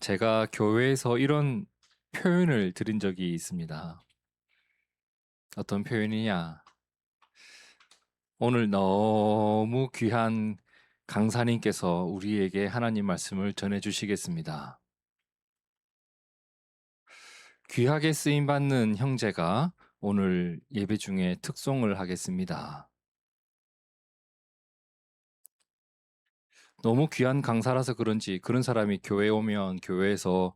제가 교회에서 이런 표현을 들은 적이 있습니다. 어떤 표현이냐? 오늘 너무 귀한 강사님께서 우리에게 하나님 말씀을 전해 주시겠습니다. 귀하게 쓰임 받는 형제가 오늘 예배 중에 특송을 하겠습니다. 너무 귀한 강사라서 그런지 그런 사람이 교회에 오면 교회에서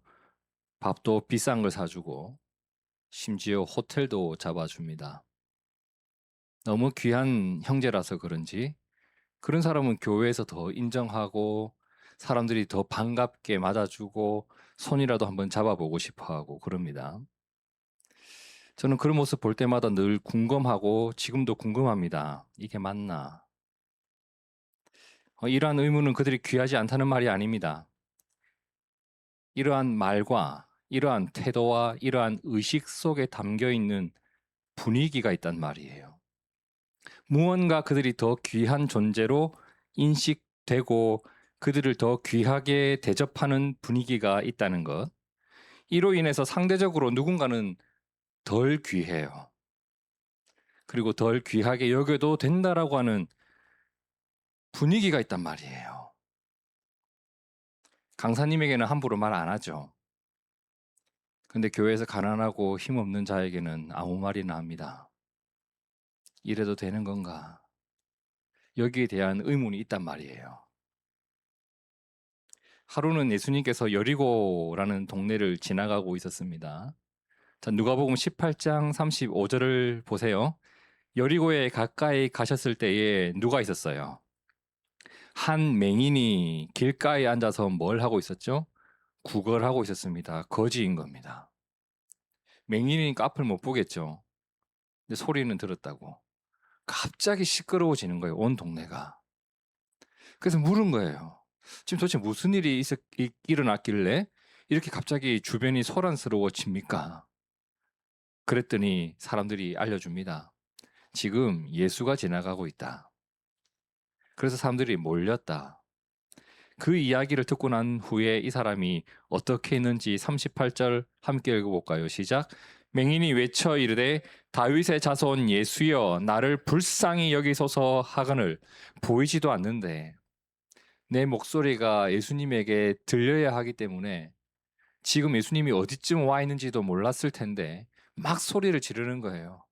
밥도 비싼 걸 사주고 심지어 호텔도 잡아줍니다. 너무 귀한 형제라서 그런지 그런 사람은 교회에서 더 인정하고 사람들이 더 반갑게 맞아주고 손이라도 한번 잡아보고 싶어하고 그럽니다. 저는 그런 모습 볼 때마다 늘 궁금하고 지금도 궁금합니다. 이게 맞나? 이러한 의무는 그들이 귀하지 않다는 말이 아닙니다. 이러한 말과 이러한 태도와 이러한 의식 속에 담겨 있는 분위기가 있단 말이에요. 무언가 그들이 더 귀한 존재로 인식되고 그들을 더 귀하게 대접하는 분위기가 있다는 것. 이로 인해서 상대적으로 누군가는 덜 귀해요. 그리고 덜 귀하게 여겨도 된다라고 하는 분위기가 있단 말이에요. 강사님에게는 함부로 말 안 하죠. 근데 교회에서 가난하고 힘없는 자에게는 아무 말이나 합니다. 이래도 되는 건가? 여기에 대한 의문이 있단 말이에요. 하루는 예수님께서 여리고라는 동네를 지나가고 있었습니다. 자, 누가복음 18장 35절을 보세요. 여리고에 가까이 가셨을 때에 누가 있었어요? 한 맹인이 길가에 앉아서 뭘 하고 있었죠? 구걸하고 있었습니다. 거지인 겁니다. 맹인이니까 앞을 못 보겠죠. 근데 소리는 들었다고. 갑자기 시끄러워지는 거예요. 온 동네가. 그래서 물은 거예요. 지금 도대체 무슨 일이 일어났길래 이렇게 갑자기 주변이 소란스러워집니까? 그랬더니 사람들이 알려줍니다. 지금 예수가 지나가고 있다. 그래서 사람들이 몰렸다. 그 이야기를 듣고 난 후에 이 사람이 어떻게 했는지 38절 함께 읽어볼까요? 시작. 맹인이 외쳐 이르되 다윗의 자손 예수여 나를 불쌍히 여기소서 하거늘 보이지도 않는데 내 목소리가 예수님에게 들려야 하기 때문에 지금 예수님이 어디쯤 와 있는지도 몰랐을 텐데 막 소리를 지르는 거예요.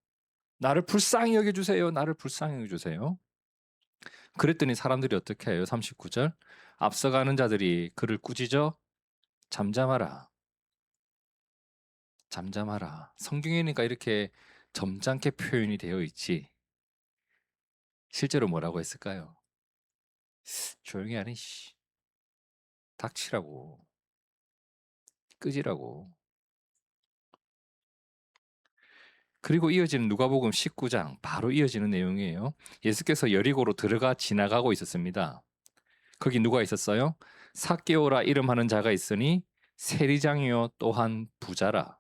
나를 불쌍히 여겨주세요. 나를 불쌍히 여겨주세요. 그랬더니 사람들이 어떻게 해요? 39절. 앞서가는 자들이 그를 꾸짖어 잠잠하라. 잠잠하라. 성경이니까 이렇게 점잖게 표현이 되어 있지. 실제로 뭐라고 했을까요? 조용히 하니 씨. 닥치라고. 끄지라고. 그리고 이어지는 누가복음 19장 바로 이어지는 내용이에요. 예수께서 여리고로 들어가 지나가고 있었습니다. 거기 누가 있었어요? 삭개오라 이름하는 자가 있으니 세리장이요 또한 부자라.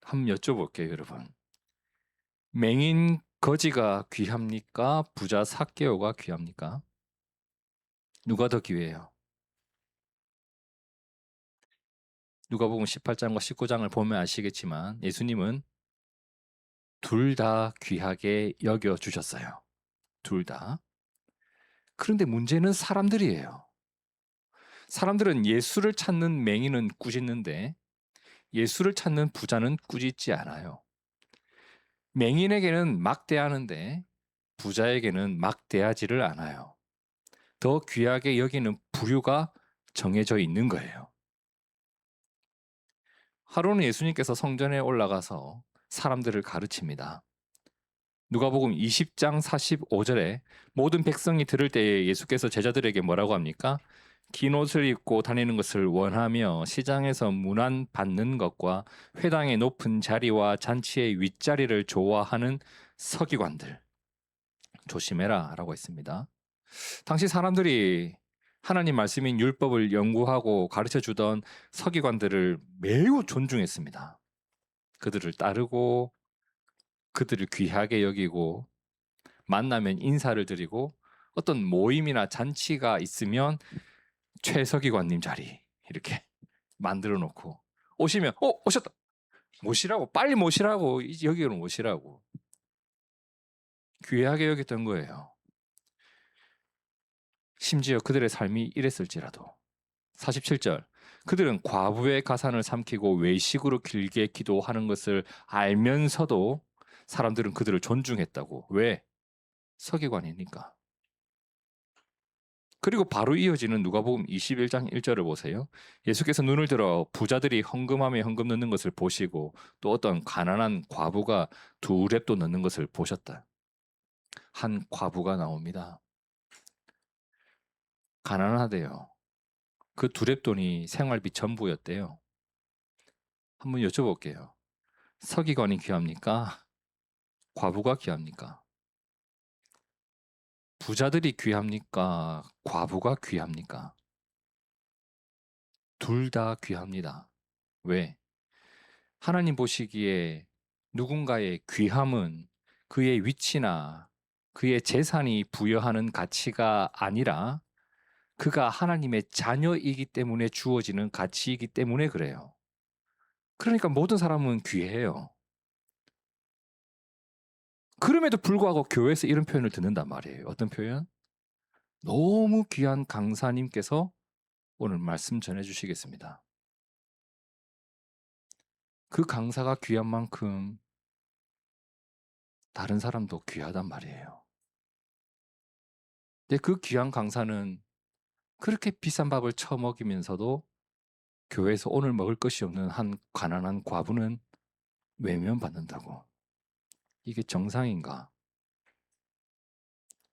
한번 여쭤볼게요, 여러분. 맹인 거지가 귀합니까? 부자 삭개오가 귀합니까? 누가 더 귀해요? 누가복음 18장과 19장을 보면 아시겠지만 예수님은 둘 다 귀하게 여겨 주셨어요. 둘 다. 그런데 문제는 사람들이에요. 사람들은 예수를 찾는 맹인은 꾸짖는데 예수를 찾는 부자는 꾸짖지 않아요. 맹인에게는 막대하는데 부자에게는 막대하지를 않아요. 더 귀하게 여기는 부류가 정해져 있는 거예요. 하루는 예수님께서 성전에 올라가서 사람들을 가르칩니다. 누가복음 20장 45절에 모든 백성이 들을 때에 예수께서 제자들에게 뭐라고 합니까? 긴 옷을 입고 다니는 것을 원하며 시장에서 문안 받는 것과 회당의 높은 자리와 잔치의 윗자리를 좋아하는 서기관들 조심해라 라고 했습니다. 당시 사람들이 하나님 말씀인 율법을 연구하고 가르쳐 주던 서기관들을 매우 존중했습니다. 그들을 따르고 그들을 귀하게 여기고 만나면 인사를 드리고 어떤 모임이나 잔치가 있으면 최서기관님 자리 이렇게 만들어 놓고 오시면 오셨다. 모시라고, 빨리 모시라고, 여기로 모시라고. 귀하게 여겼던 거예요. 심지어 그들의 삶이 이랬을지라도. 47절. 그들은 과부의 가산을 삼키고 외식으로 길게 기도하는 것을 알면서도 사람들은 그들을 존중했다고. 왜? 서기관이니까. 그리고 바로 이어지는 누가복음 21장 1절을 보세요. 예수께서 눈을 들어 부자들이 헌금함에 헌금 넣는 것을 보시고 또 어떤 가난한 과부가 2렙도 넣는 것을 보셨다. 한 과부가 나옵니다. 가난하대요. 그 2렙돈이 생활비 전부였대요. 한번 여쭤볼게요. 서기관이 귀합니까? 과부가 귀합니까? 부자들이 귀합니까? 과부가 귀합니까? 둘 다 귀합니다. 왜? 하나님 보시기에 누군가의 귀함은 그의 위치나 그의 재산이 부여하는 가치가 아니라 그가 하나님의 자녀이기 때문에 주어지는 가치이기 때문에 그래요. 그러니까 모든 사람은 귀해요. 그럼에도 불구하고 교회에서 이런 표현을 듣는단 말이에요. 어떤 표현? 너무 귀한 강사님께서 오늘 말씀 전해주시겠습니다. 그 강사가 귀한 만큼 다른 사람도 귀하단 말이에요. 근데 그 귀한 강사는 그렇게 비싼 밥을 처먹이면서도 교회에서 오늘 먹을 것이 없는 한 가난한 과부는 외면받는다고. 이게 정상인가?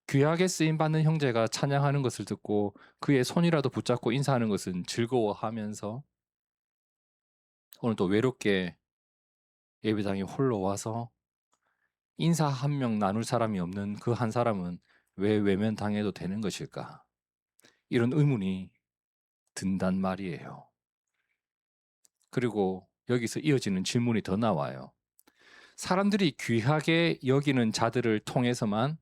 귀하게 쓰임받는 형제가 찬양하는 것을 듣고 그의 손이라도 붙잡고 인사하는 것은 즐거워하면서 오늘 또 외롭게 예배당에 홀로 와서 인사 한 명 나눌 사람이 없는 그 한 사람은 왜 외면당해도 되는 것일까? 이런 의문이 든단 말이에요. 그리고 여기서 이어지는 질문이 더 나와요. 사람들이 귀하게 여기는 자들을 통해서만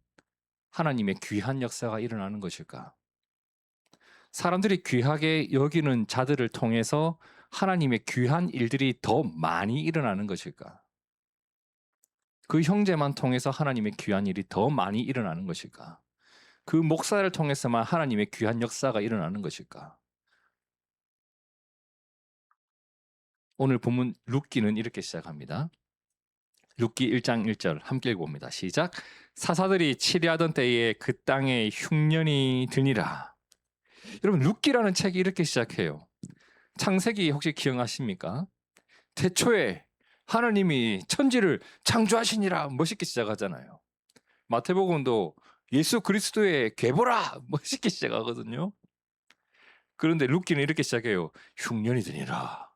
하나님의 귀한 역사가 일어나는 것일까? 사람들이 귀하게 여기는 자들을 통해서 하나님의 귀한 일들이 더 많이 일어나는 것일까? 그 형제만 통해서 하나님의 귀한 일이 더 많이 일어나는 것일까? 그 목사를 통해서만 하나님의 귀한 역사가 일어나는 것일까? 오늘 본문 룻기는 이렇게 시작합니다. 룻기 1장 1절 함께 읽어봅니다. 시작. 사사들이 치리하던 때에 그 땅에 흉년이 드니라. 여러분 룻기라는 책이 이렇게 시작해요. 창세기 혹시 기억하십니까? 태초에 하나님이 천지를 창조하시니라 멋있게 시작하잖아요. 마태복음도 예수 그리스도의 계보라 멋있게 시작하거든요. 그런데 룻기는 이렇게 시작해요. 흉년이 드니라.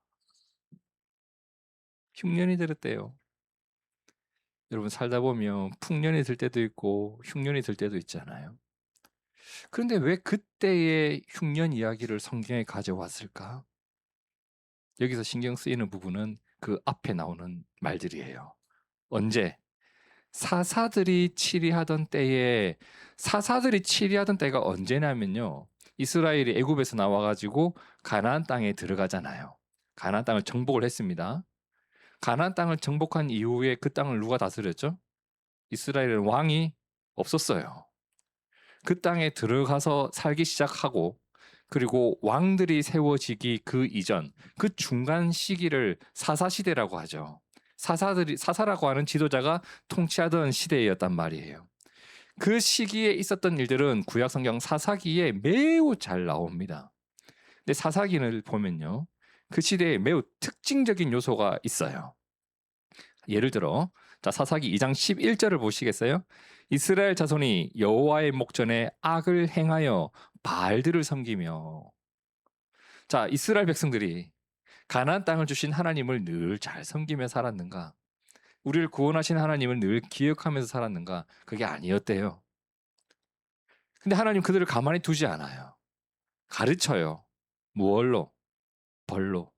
흉년이 들었대요. 여러분 살다 보면 풍년이 들 때도 있고 흉년이 들 때도 있잖아요. 그런데 왜 그때의 흉년 이야기를 성경에 가져왔을까? 여기서 신경 쓰이는 부분은 그 앞에 나오는 말들이에요. 언제? 사사들이 치리하던 때에, 사사들이 치리하던 때가 언제냐면요. 이스라엘이 애굽에서 나와가지고 가나안 땅에 들어가잖아요. 가나안 땅을 정복을 했습니다. 가나안 땅을 정복한 이후에 그 땅을 누가 다스렸죠? 이스라엘은 왕이 없었어요. 그 땅에 들어가서 살기 시작하고 그리고 왕들이 세워지기 그 이전 그 중간 시기를 사사시대라고 하죠. 사사라고 하는 지도자가 통치하던 시대였단 말이에요. 그 시기에 있었던 일들은 구약 성경 사사기에 매우 잘 나옵니다. 근데 사사기를 보면요. 그 시대에 매우 특징적인 요소가 있어요. 예를 들어 사사기 2장 11절을 보시겠어요? 이스라엘 자손이 여호와의 목전에 악을 행하여 바알들을 섬기며. 자, 이스라엘 백성들이 가나안 땅을 주신 하나님을 늘 잘 섬기며 살았는가? 우리를 구원하신 하나님을 늘 기억하면서 살았는가? 그게 아니었대요. 근데 하나님 그들을 가만히 두지 않아요. 가르쳐요. 무얼로? 벌로.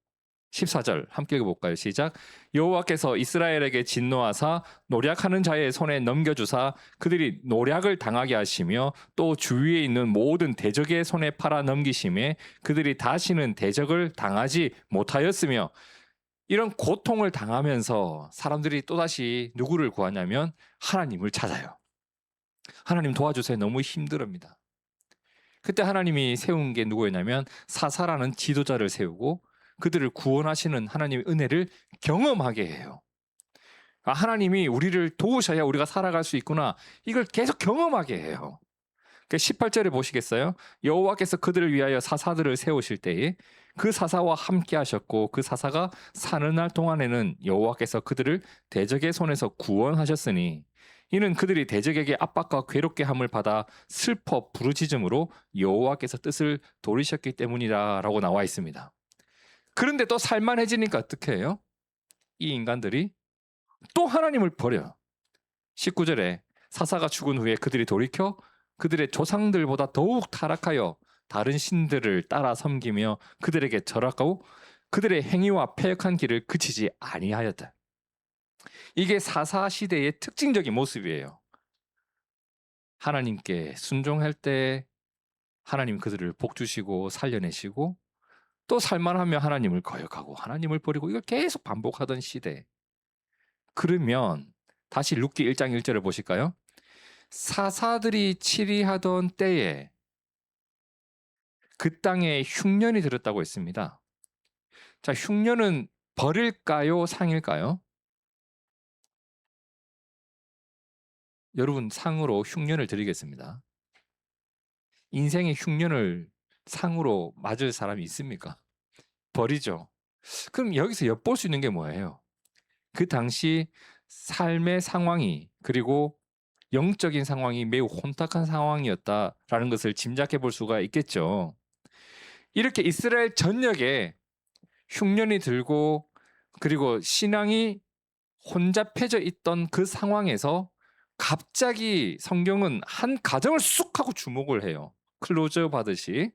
14절 함께 읽어볼까요? 시작. 여호와께서 이스라엘에게 진노하사 노략하는 자의 손에 넘겨주사 그들이 노략을 당하게 하시며 또 주위에 있는 모든 대적의 손에 팔아 넘기심에 그들이 다시는 대적을 당하지 못하였으며, 이런 고통을 당하면서 사람들이 또다시 누구를 구하냐면 하나님을 찾아요. 하나님 도와주세요. 너무 힘들합니다. 그때 하나님이 세운 게 누구였냐면 사사라는 지도자를 세우고 그들을 구원하시는 하나님의 은혜를 경험하게 해요. 하나님이 우리를 도우셔야 우리가 살아갈 수 있구나, 이걸 계속 경험하게 해요. 18절에 보시겠어요? 여호와께서 그들을 위하여 사사들을 세우실 때에 그 사사와 함께 하셨고 그 사사가 사는 날 동안에는 여호와께서 그들을 대적의 손에서 구원하셨으니 이는 그들이 대적에게 압박과 괴롭게 함을 받아 슬퍼 부르짖음으로 여호와께서 뜻을 돌이셨기 때문이다라고 나와 있습니다. 그런데 또 살만해지니까 어떻게 해요? 이 인간들이 또 하나님을 버려요. 19절에 사사가 죽은 후에 그들이 돌이켜 그들의 조상들보다 더욱 타락하여 다른 신들을 따라 섬기며 그들에게 절하고 그들의 행위와 패역한 길을 그치지 아니하였다. 이게 사사 시대의 특징적인 모습이에요. 하나님께 순종할 때 하나님 그들을 복주시고 살려내시고, 또 살만하며 하나님을 거역하고 하나님을 버리고, 이걸 계속 반복하던 시대. 그러면 다시 룻기 1장 1절을 보실까요? 사사들이 치리하던 때에 그 땅에 흉년이 들었다고 했습니다. 자, 흉년은 벌일까요? 상일까요? 여러분, 상으로 흉년을 드리겠습니다. 인생의 흉년을 상으로 맞을 사람이 있습니까? 벌이죠. 그럼 여기서 엿볼 수 있는 게 뭐예요? 그 당시 삶의 상황이, 그리고 영적인 상황이 매우 혼탁한 상황이었다라는 것을 짐작해 볼 수가 있겠죠. 이렇게 이스라엘 전역에 흉년이 들고 그리고 신앙이 혼잡해져 있던 그 상황에서 갑자기 성경은 한 가정을 쑥 하고 주목을 해요. 클로즈업 하듯이.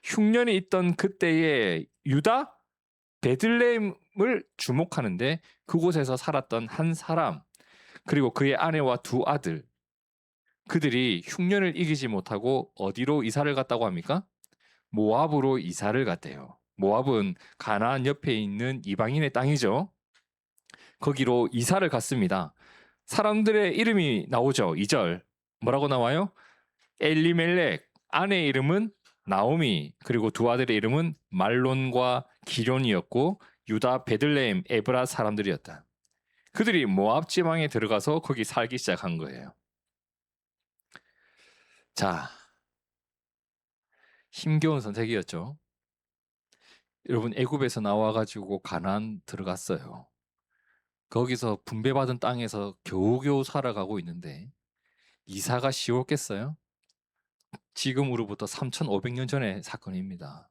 흉년이 있던 그때의 유다 베들레헴을 주목하는데, 그곳에서 살았던 한 사람 그리고 그의 아내와 두 아들, 그들이 흉년을 이기지 못하고 어디로 이사를 갔다고 합니까? 모압으로 이사를 갔대요. 모압은 가나안 옆에 있는 이방인의 땅이죠. 거기로 이사를 갔습니다. 사람들의 이름이 나오죠. 2절 뭐라고 나와요? 엘리멜렉, 아내의 이름은 나오미, 그리고 두 아들의 이름은 말론과 기런이었고 유다 베들레헴 에브라 사람들이었다. 그들이 모압 지방에 들어가서 거기 살기 시작한 거예요. 자, 힘겨운 선택이었죠. 여러분, 애굽에서 나와가지고 가나안 들어갔어요. 거기서 분배받은 땅에서 겨우겨우 살아가고 있는데 이사가 쉬웠겠어요? 지금으로부터 3,500년 전의 사건입니다.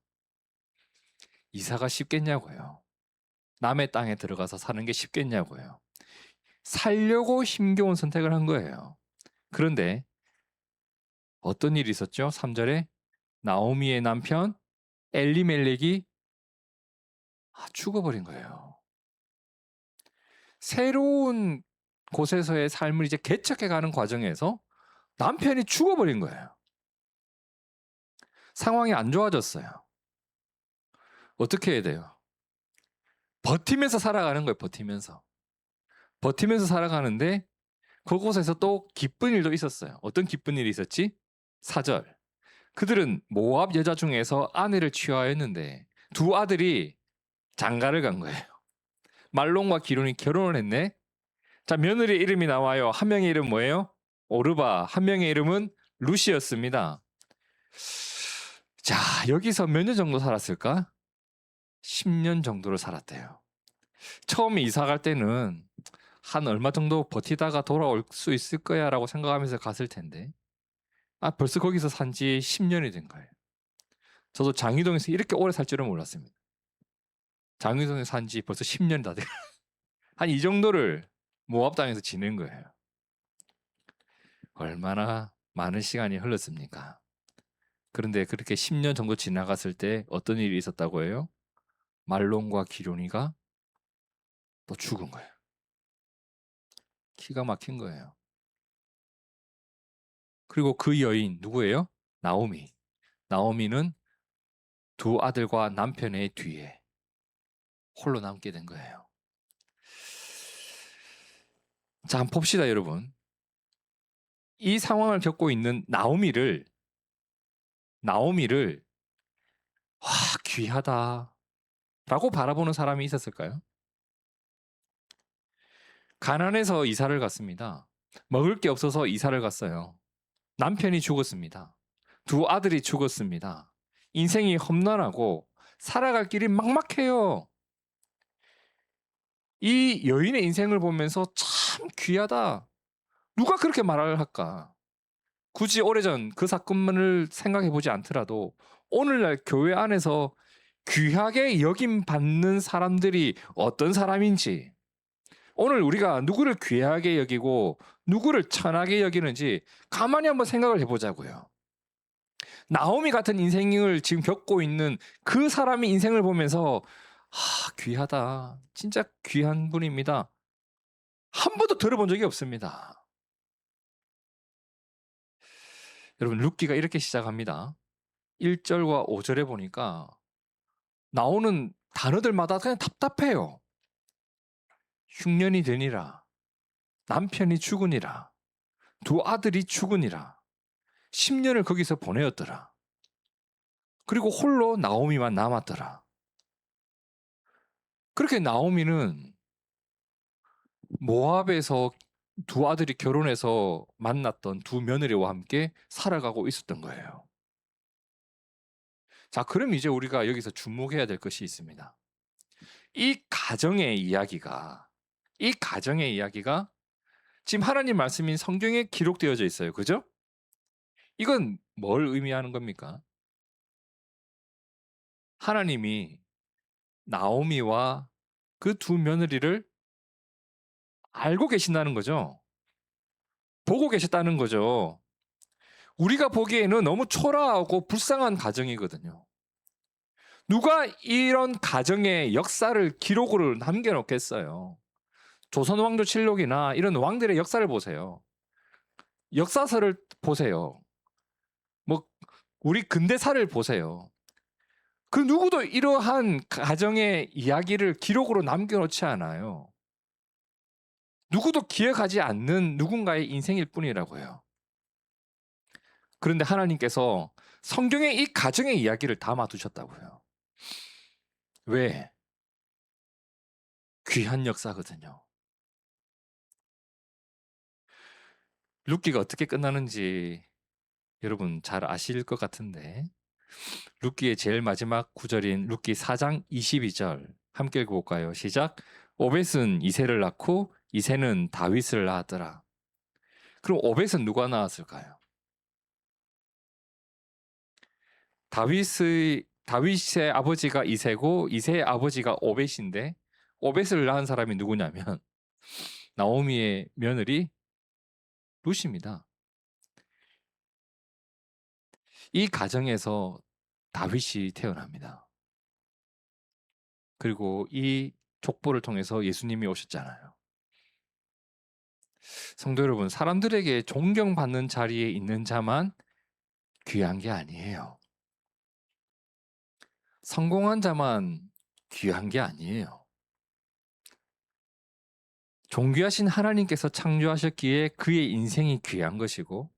이사가 쉽겠냐고요. 남의 땅에 들어가서 사는 게 쉽겠냐고요. 살려고 힘겨운 선택을 한 거예요. 그런데 어떤 일이 있었죠? 3절에 나오미의 남편 엘리멜렉이 죽어버린 거예요. 새로운 곳에서의 삶을 이제 개척해가는 과정에서 남편이 죽어버린 거예요. 상황이 안 좋아졌어요. 어떻게 해야 돼요? 버티면서 살아가는 거예요. 버티면서 살아가는데 그곳에서 또 기쁜 일도 있었어요. 어떤 기쁜 일이 있었지? 4절. 그들은 모압 여자 중에서 아내를 취하였는데 두 아들이 장가를 간 거예요. 말론과 기론이 결혼을 했네. 자, 며느리 이름이 나와요. 한 명의 이름 뭐예요? 오르바. 한 명의 이름은 루시였습니다. 자, 여기서 몇 년 정도 살았을까? 10년 정도를 살았대요. 처음에 이사 갈 때는 한 얼마 정도 버티다가 돌아올 수 있을 거야 라고 생각하면서 갔을 텐데, 벌써 거기서 산 지 10년이 된 거예요. 저도 장유동에서 이렇게 오래 살 줄은 몰랐습니다. 장유동에 산 지 벌써 10년이 다 돼요. 한 이 정도를 모압 땅에서 지낸 거예요. 얼마나 많은 시간이 흘렀습니까? 그런데 그렇게 10년 정도 지나갔을 때 어떤 일이 있었다고 해요? 말론과 기련이가 또 죽은 거예요. 기가 막힌 거예요. 그리고 그 여인 누구예요? 나오미. 나오미는 두 아들과 남편의 뒤에 홀로 남게 된 거예요. 자, 한번 봅시다, 여러분. 이 상황을 겪고 있는 나오미를 와, 귀하다 라고 바라보는 사람이 있었을까요? 가난해서 이사를 갔습니다. 먹을 게 없어서 이사를 갔어요. 남편이 죽었습니다. 두 아들이 죽었습니다. 인생이 험난하고 살아갈 길이 막막해요. 이 여인의 인생을 보면서 참 귀하다. 누가 그렇게 말을 할까? 굳이 오래전 그 사건을 생각해 보지 않더라도 오늘날 교회 안에서 귀하게 여김받는 사람들이 어떤 사람인지, 오늘 우리가 누구를 귀하게 여기고 누구를 천하게 여기는지 가만히 한번 생각을 해보자고요. 나오미 같은 인생을 지금 겪고 있는 그 사람의 인생을 보면서 귀하다. 진짜 귀한 분입니다. 한 번도 들어본 적이 없습니다. 여러분, 룻기가 이렇게 시작합니다. 1절과 5절에 보니까 나오는 단어들마다 그냥 답답해요. 흉년이 되니라. 남편이 죽으니라. 두 아들이 죽으니라. 10년을 거기서 보내었더라. 그리고 홀로 나오미만 남았더라. 그렇게 나오미는 모압에서 두 아들이 결혼해서 만났던 두 며느리와 함께 살아가고 있었던 거예요. 자, 그럼 이제 우리가 여기서 주목해야 될 것이 있습니다. 이 가정의 이야기가 지금 하나님 말씀인 성경에 기록되어져 있어요. 그죠? 이건 뭘 의미하는 겁니까? 하나님이 나오미와 그 두 며느리를 알고 계신다는 거죠. 보고 계셨다는 거죠. 우리가 보기에는 너무 초라하고 불쌍한 가정이거든요. 누가 이런 가정의 역사를 기록으로 남겨놓겠어요? 조선왕조실록이나 이런 왕들의 역사를 보세요. 역사서를 보세요. 뭐 우리 근대사를 보세요. 그 누구도 이러한 가정의 이야기를 기록으로 남겨놓지 않아요. 누구도 기억하지 않는 누군가의 인생일 뿐이라고요. 그런데 하나님께서 성경에 이 가정의 이야기를 담아두셨다고요. 왜? 귀한 역사거든요. 룻기가 어떻게 끝나는지 여러분 잘 아실 것 같은데, 룻기의 제일 마지막 구절인 룻기 4장 22절 함께 읽어볼까요? 시작. 오벳은 이새를 낳고 이새는 다윗을 낳았더라. 그럼 오벳은 누가 낳았을까요? 다윗의 아버지가 이새고 이새의 아버지가 오벳인데, 오벳을 낳은 사람이 누구냐면 나오미의 며느리 룻입니다. 이 가정에서 다윗이 태어납니다. 그리고 이 족보를 통해서 예수님이 오셨잖아요. 성도 여러분, 사람들에게 존경받는 자리에 있는 자만 귀한 게 아니에요. 성공한 자만 귀한 게 아니에요. 존귀하신 하나님께서 창조하셨기에 그의 인생이 귀한 것이고,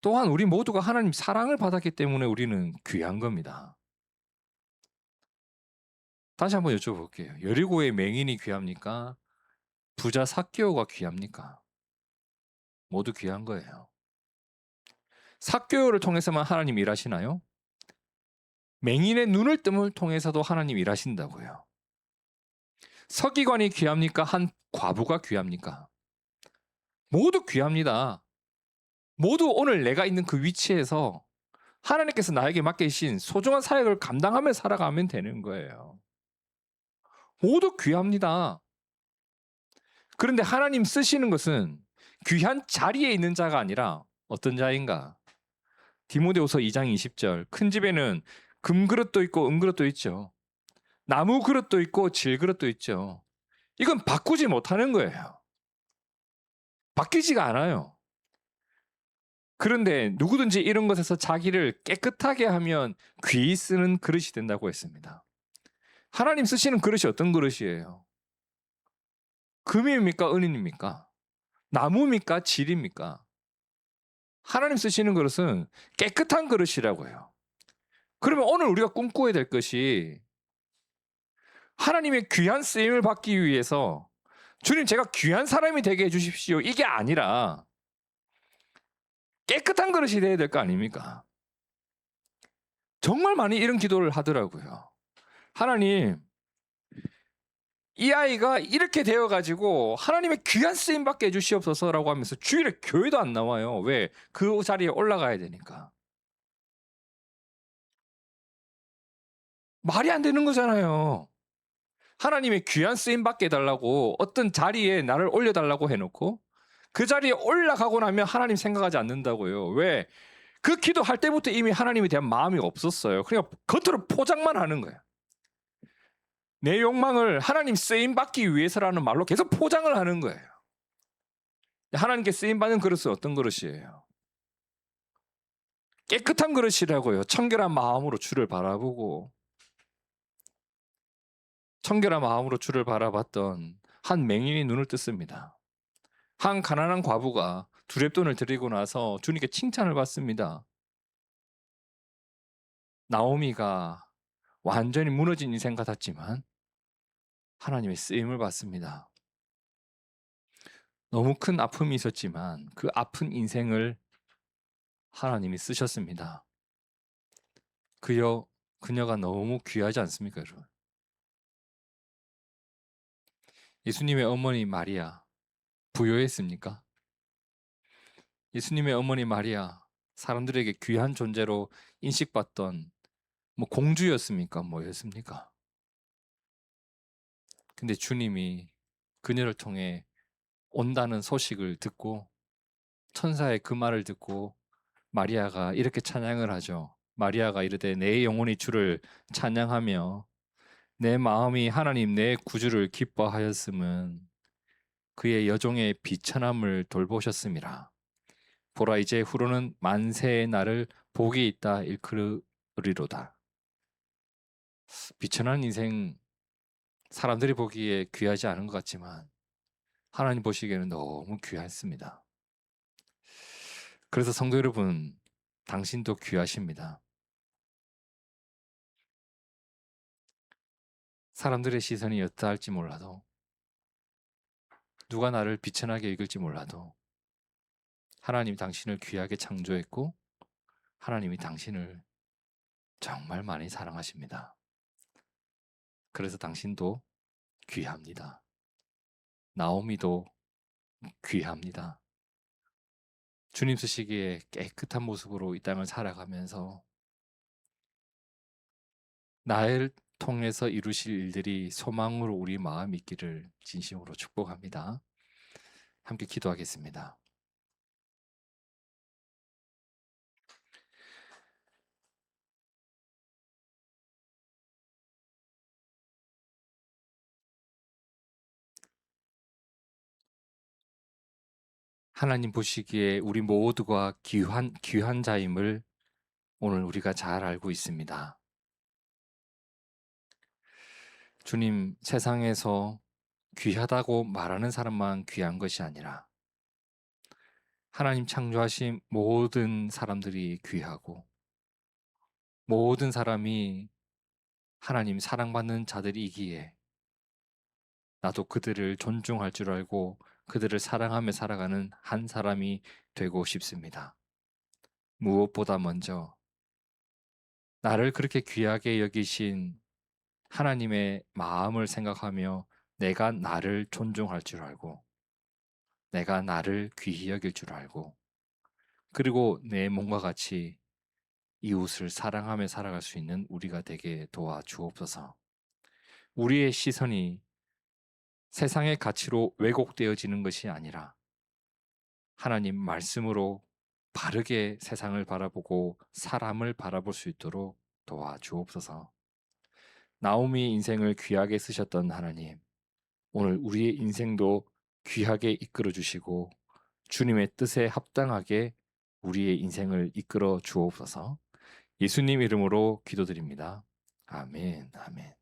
또한 우리 모두가 하나님 사랑을 받았기 때문에 우리는 귀한 겁니다. 다시 한번 여쭤볼게요. 여리고의 맹인이 귀합니까? 부자 삭개오가 귀합니까? 모두 귀한 거예요. 삭개오를 통해서만 하나님 일하시나요? 맹인의 눈을 뜸을 통해서도 하나님 일하신다고요. 서기관이 귀합니까? 한 과부가 귀합니까? 모두 귀합니다. 모두 오늘 내가 있는 그 위치에서 하나님께서 나에게 맡기신 소중한 사역을 감당하며 살아가면 되는 거예요. 모두 귀합니다. 그런데 하나님 쓰시는 것은 귀한 자리에 있는 자가 아니라 어떤 자인가? 디모데후서 2장 20절. 큰 집에는 금그릇도 있고 은그릇도 있죠. 나무 그릇도 있고 질 그릇도 있죠. 이건 바꾸지 못하는 거예요. 바뀌지가 않아요. 그런데 누구든지 이런 것에서 자기를 깨끗하게 하면 귀히 쓰는 그릇이 된다고 했습니다. 하나님 쓰시는 그릇이 어떤 그릇이에요? 금입니까? 은입니까? 나무입니까? 질입니까? 하나님 쓰시는 그릇은 깨끗한 그릇이라고요. 그러면 오늘 우리가 꿈꿔야 될 것이 하나님의 귀한 쓰임을 받기 위해서 주님 제가 귀한 사람이 되게 해주십시오. 이게 아니라 깨끗한 그릇이 되어야 될 거 아닙니까? 정말 많이 이런 기도를 하더라고요. 하나님, 이 아이가 이렇게 되어가지고 하나님의 귀한 쓰임 받게 해주시옵소서라고 하면서 주일에 교회도 안 나와요. 왜? 그 자리에 올라가야 되니까. 말이 안 되는 거잖아요. 하나님의 귀한 쓰임 받게 해달라고 어떤 자리에 나를 올려달라고 해놓고 그 자리에 올라가고 나면 하나님 생각하지 않는다고요. 왜? 그 기도할 때부터 이미 하나님에 대한 마음이 없었어요. 그러니까 겉으로 포장만 하는 거예요. 내 욕망을 하나님 쓰임 받기 위해서라는 말로 계속 포장을 하는 거예요. 하나님께 쓰임 받는 그릇은 어떤 그릇이에요? 깨끗한 그릇이라고요. 청결한 마음으로 주를 바라보고 청결한 마음으로 주를 바라봤던 한 맹인이 눈을 떴습니다. 한 가난한 과부가 두렙돈을 드리고 나서 주님께 칭찬을 받습니다. 나오미가 완전히 무너진 인생 같았지만 하나님의 쓰임을 받습니다. 너무 큰 아픔이 있었지만 그 아픈 인생을 하나님이 쓰셨습니다. 그녀가 너무 귀하지 않습니까, 여러분? 예수님의 어머니 마리아 부요했습니까? 예수님의 어머니 마리아 사람들에게 귀한 존재로 인식받던 공주였습니까? 뭐였습니까? 근데 주님이 그녀를 통해 온다는 소식을 듣고 천사의 그 말을 듣고 마리아가 이렇게 찬양을 하죠. 마리아가 이르되 내 영혼이 주를 찬양하며 내 마음이 하나님 내 구주를 기뻐하였음은 그의 여종의 비천함을 돌보셨음이라. 보라 이제 후로는 만세의 날을 복이 있다 일컬으리로다. 비천한 인생 사람들이 보기에 귀하지 않은 것 같지만 하나님 보시기에는 너무 귀했습니다. 그래서 성도 여러분, 당신도 귀하십니다. 사람들의 시선이 어떠할지 몰라도 누가 나를 비천하게 여길지 몰라도 하나님이 당신을 귀하게 창조했고 하나님이 당신을 정말 많이 사랑하십니다. 그래서 당신도 귀합니다. 나오미도 귀합니다. 주님 쓰시기에 깨끗한 모습으로 이 땅을 살아가면서 나를 통해서 이루실 일들이 소망으로 우리 마음 있기를 진심으로 축복합니다. 함께 기도하겠습니다. 하나님 보시기에 우리 모두가 귀한 자임을 오늘 우리가 잘 알고 있습니다. 주님, 세상에서 귀하다고 말하는 사람만 귀한 것이 아니라 하나님 창조하신 모든 사람들이 귀하고 모든 사람이 하나님 사랑받는 자들이기에 나도 그들을 존중할 줄 알고 그들을 사랑하며 살아가는 한 사람이 되고 싶습니다. 무엇보다 먼저 나를 그렇게 귀하게 여기신 하나님의 마음을 생각하며 내가 나를 존중할 줄 알고 내가 나를 귀히 여길 줄 알고 그리고 내 몸과 같이 이웃을 사랑하며 살아갈 수 있는 우리가 되게 도와주옵소서. 우리의 시선이 세상의 가치로 왜곡되어지는 것이 아니라 하나님 말씀으로 바르게 세상을 바라보고 사람을 바라볼 수 있도록 도와주옵소서. 나오미의 인생을 귀하게 쓰셨던 하나님, 오늘 우리의 인생도 귀하게 이끌어 주시고 주님의 뜻에 합당하게 우리의 인생을 이끌어 주옵소서. 예수님 이름으로 기도드립니다. 아멘, 아멘.